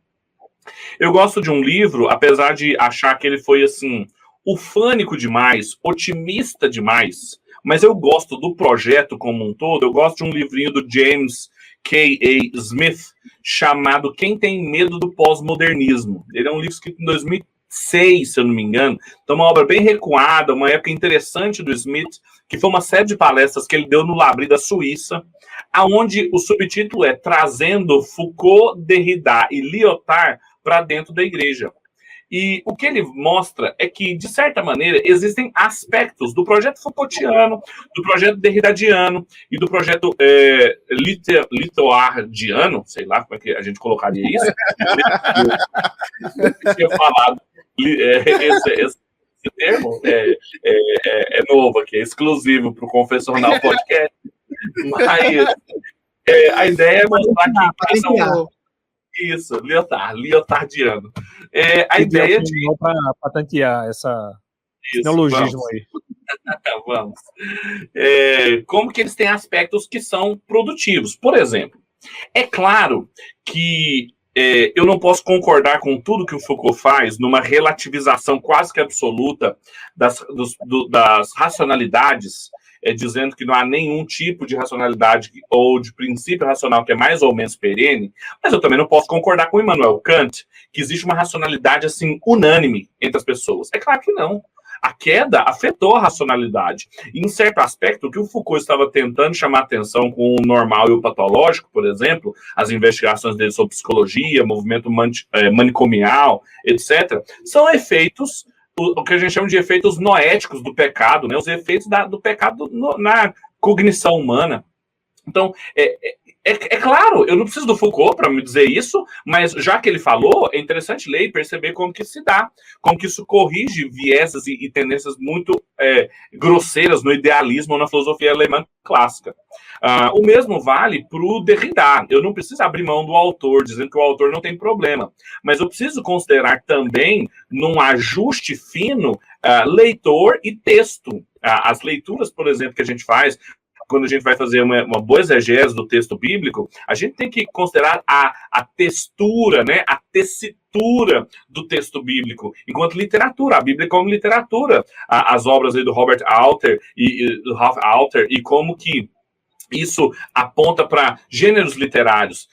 C: Eu gosto de um livro, apesar de achar que ele foi, assim, ufânico demais, otimista demais, mas eu gosto do projeto como um todo. Eu gosto de um livrinho do James K.A. Smith, chamado Quem Tem Medo do Pós-Modernismo. Ele é um livro escrito em 2006, se eu não me engano. Então, uma obra bem recuada, uma época interessante do Smith, que foi uma série de palestras que ele deu no Labri da Suíça, aonde o subtítulo é Trazendo Foucault, Derrida e Lyotard para dentro da igreja. E o que ele mostra é que, de certa maneira, existem aspectos do projeto Foucaultiano, do projeto derridadiano e do projeto Lyothardiano, sei lá como é que a gente colocaria isso. Eu tinha falado esse termo é novo aqui, é exclusivo para o Confessional Podcast. Mas a ideia é mostrar que... Isso, Lyotardiano. a ideia de...
B: Para patentear esse neologismo aí.
C: Vamos. Como que eles têm aspectos que são produtivos. Por exemplo, é claro que eu não posso concordar com tudo que o Foucault faz numa relativização quase que absoluta das racionalidades, dizendo que não há nenhum tipo de racionalidade ou de princípio racional que é mais ou menos perene, mas eu também não posso concordar com Immanuel Kant, que existe uma racionalidade assim unânime entre as pessoas. É claro que não. A queda afetou a racionalidade. E, em certo aspecto, o que o Foucault estava tentando chamar atenção com o normal e o patológico, por exemplo, as investigações dele sobre psicologia, movimento manicomial, etc., são efeitos, o que a gente chama de efeitos noéticos do pecado, né? Os efeitos do pecado na cognição humana. Então, é claro, eu não preciso do Foucault para me dizer isso, mas já que ele falou, é interessante ler e perceber como que se dá, como que isso corrige vieses e tendências muito grosseiras no idealismo ou na filosofia alemã clássica. O mesmo vale para o Derrida. Eu não preciso abrir mão do autor, dizendo que o autor não tem problema, mas eu preciso considerar também, num ajuste fino, leitor e texto. As leituras, por exemplo, que a gente faz quando a gente vai fazer uma boa exegese do texto bíblico, a gente tem que considerar a textura, né, a tessitura do texto bíblico, enquanto literatura, a Bíblia como literatura, as obras aí do Robert Alter e do Ralph Alter, e como que isso aponta para gêneros literários,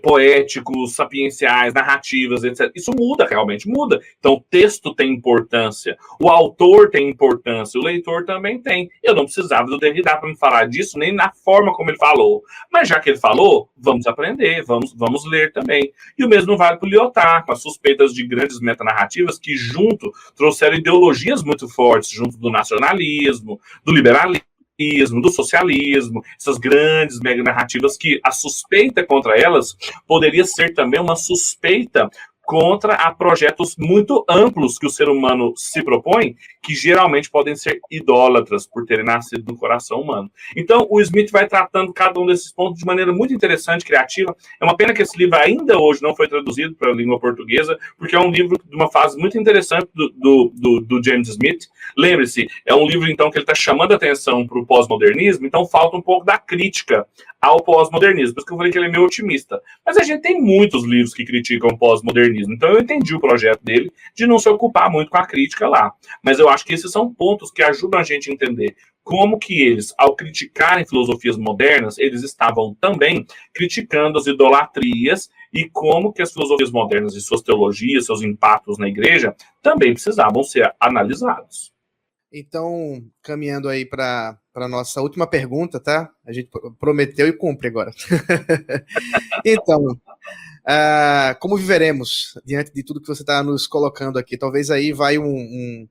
C: poéticos, sapienciais, narrativas, etc. Isso muda, realmente muda. Então, o texto tem importância, o autor tem importância, o leitor também tem. Eu não precisava do Derrida para me falar disso, nem na forma como ele falou. Mas já que ele falou, vamos aprender, vamos ler também. E o mesmo vale para o Lyotard, com as suspeitas de grandes metanarrativas que junto trouxeram ideologias muito fortes, junto do nacionalismo, do liberalismo, do socialismo, essas grandes mega narrativas que a suspeita contra elas poderia ser também uma suspeita contra a projetos muito amplos que o ser humano se propõe, que geralmente podem ser idólatras por terem nascido no coração humano. Então, o Smith vai tratando cada um desses pontos de maneira muito interessante, criativa. É uma pena que esse livro ainda hoje não foi traduzido para a língua portuguesa, porque é um livro de uma fase muito interessante do James Smith. Lembre-se, é um livro, então, que ele está chamando a atenção para o pós-modernismo, então falta um pouco da crítica ao pós-modernismo. Por isso que eu falei que ele é meio otimista. Mas a gente tem muitos livros que criticam o pós-modernismo, então eu entendi o projeto dele de não se ocupar muito com a crítica lá. Mas eu acho que esses são pontos que ajudam a gente a entender como que eles, ao criticarem filosofias modernas, eles estavam também criticando as idolatrias e como que as filosofias modernas e suas teologias, seus impactos na igreja, também precisavam ser analisados.
A: Então, caminhando aí para a nossa última pergunta, tá? A gente prometeu e cumpre agora. Então, como viveremos diante de tudo que você está nos colocando aqui? Talvez aí vai um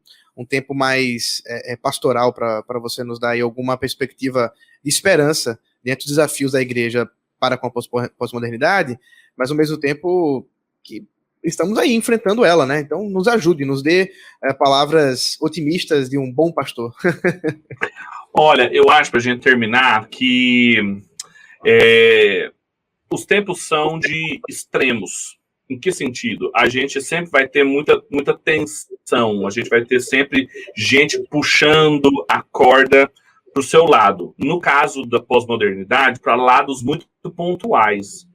A: tempo mais pastoral para você nos dar aí alguma perspectiva de esperança diante dos desafios da igreja para com a pós-modernidade, mas ao mesmo tempo que estamos aí enfrentando ela, né? Então nos ajude, nos dê palavras otimistas de um bom pastor.
C: Olha, eu acho, para a gente terminar, que os tempos são de extremos. Em que sentido? A gente sempre vai ter muita tensão, a gente vai ter sempre gente puxando a corda para o seu lado. No caso da pós-modernidade, para lados muito pontuais.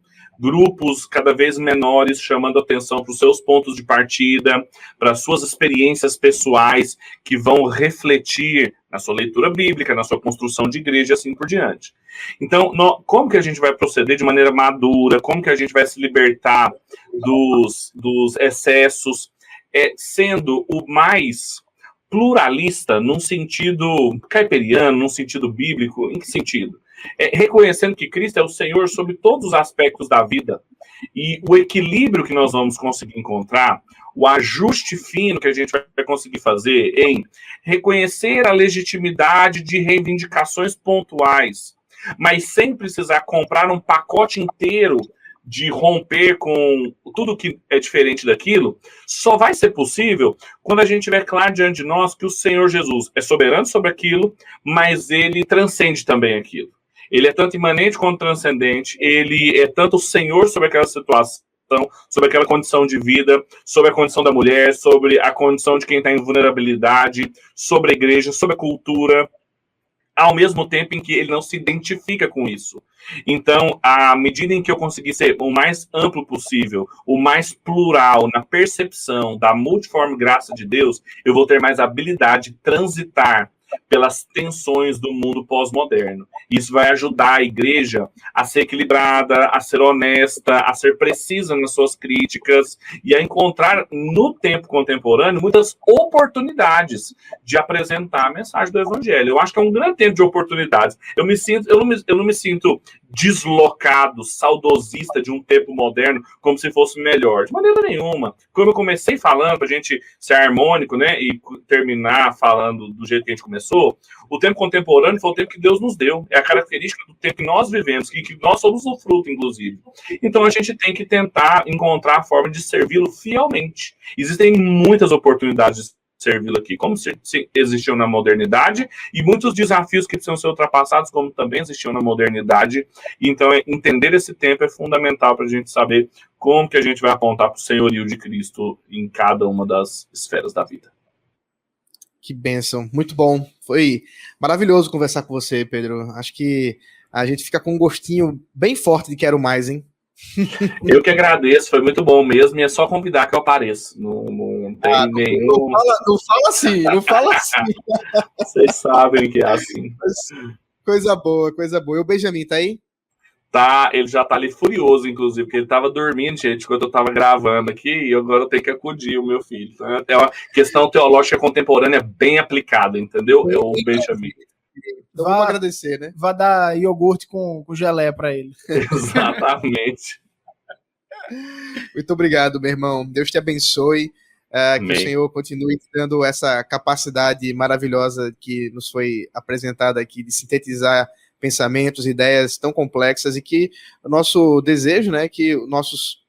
C: Grupos cada vez menores chamando atenção para os seus pontos de partida, para as suas experiências pessoais que vão refletir na sua leitura bíblica, na sua construção de igreja e assim por diante. Então, como que a gente vai proceder de maneira madura? Como que a gente vai se libertar dos excessos, sendo o mais pluralista num sentido caipiriano, num sentido bíblico? Em que sentido? Reconhecendo que Cristo é o Senhor sobre todos os aspectos da vida. E o equilíbrio que nós vamos conseguir encontrar, o ajuste fino que a gente vai conseguir fazer em reconhecer a legitimidade de reivindicações pontuais, mas sem precisar comprar um pacote inteiro de romper com tudo que é diferente daquilo, só vai ser possível quando a gente tiver claro diante de nós que o Senhor Jesus é soberano sobre aquilo, mas ele transcende também aquilo. Ele é tanto imanente quanto transcendente, ele é tanto o Senhor sobre aquela situação, sobre aquela condição de vida, sobre a condição da mulher, sobre a condição de quem está em vulnerabilidade, sobre a igreja, sobre a cultura, ao mesmo tempo em que ele não se identifica com isso. Então, à medida em que eu conseguir ser o mais amplo possível, o mais plural na percepção da multiforme graça de Deus, eu vou ter mais habilidade de transitar pelas tensões do mundo pós-moderno. Isso vai ajudar a igreja a ser equilibrada, a ser honesta, a ser precisa nas suas críticas e a encontrar no tempo contemporâneo muitas oportunidades de apresentar a mensagem do evangelho. Eu acho que é um grande tempo de oportunidades. Eu não me sinto deslocado, saudosista de um tempo moderno como se fosse melhor. De maneira nenhuma. Como eu comecei falando, para a gente ser harmônico, né, e terminar falando do jeito que a gente começou, o tempo contemporâneo foi o tempo que Deus nos deu. É a característica do tempo que nós vivemos, que nós somos o fruto, inclusive. Então a gente tem que tentar encontrar a forma de servi-lo fielmente. Existem muitas oportunidades de servi-lo aqui, como se existiu na modernidade, e muitos desafios que precisam ser ultrapassados, como também existiam na modernidade. Então, entender esse tempo é fundamental para a gente saber como que a gente vai apontar para o senhorio de Cristo em cada uma das esferas da vida.
A: Que bênção, muito bom. Foi maravilhoso conversar com você, Pedro. Acho que a gente fica com um gostinho bem forte de quero mais, hein?
C: Eu que agradeço, foi muito bom mesmo, e é só convidar que eu apareço. Não tem nenhum.
A: Não fala assim, não fala assim.
C: Vocês sabem que é assim.
A: Coisa boa, coisa boa. E o Benjamin, tá aí?
C: Tá, ele já tá ali furioso, inclusive, porque ele tava dormindo, gente, quando eu tava gravando aqui, e agora eu tenho que acudir o meu filho. Então, é uma questão teológica contemporânea bem aplicada, entendeu? É o Benjamin.
A: Então vamos agradecer, né?
D: Vai dar iogurte com geleia para ele.
C: Exatamente.
A: Muito obrigado, meu irmão. Deus te abençoe. Que o Senhor continue dando essa capacidade maravilhosa que nos foi apresentada aqui de sintetizar pensamentos, ideias tão complexas, e que o nosso desejo, né, que nossos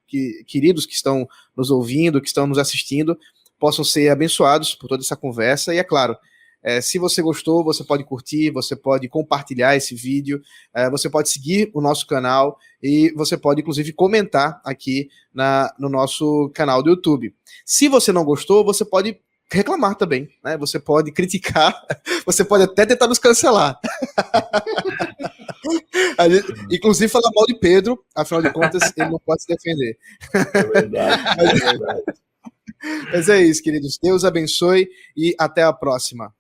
A: queridos que estão nos ouvindo, que estão nos assistindo, possam ser abençoados por toda essa conversa. E é claro, se você gostou, você pode curtir, você pode compartilhar esse vídeo, você pode seguir o nosso canal e você pode, inclusive, comentar aqui no nosso canal do YouTube. Se você não gostou, você pode reclamar também, né? Você pode criticar, você pode até tentar nos cancelar. Inclusive falar mal de Pedro, afinal de contas, ele não pode se defender.
C: É verdade, é verdade.
A: Mas é isso, queridos. Deus abençoe e até a próxima.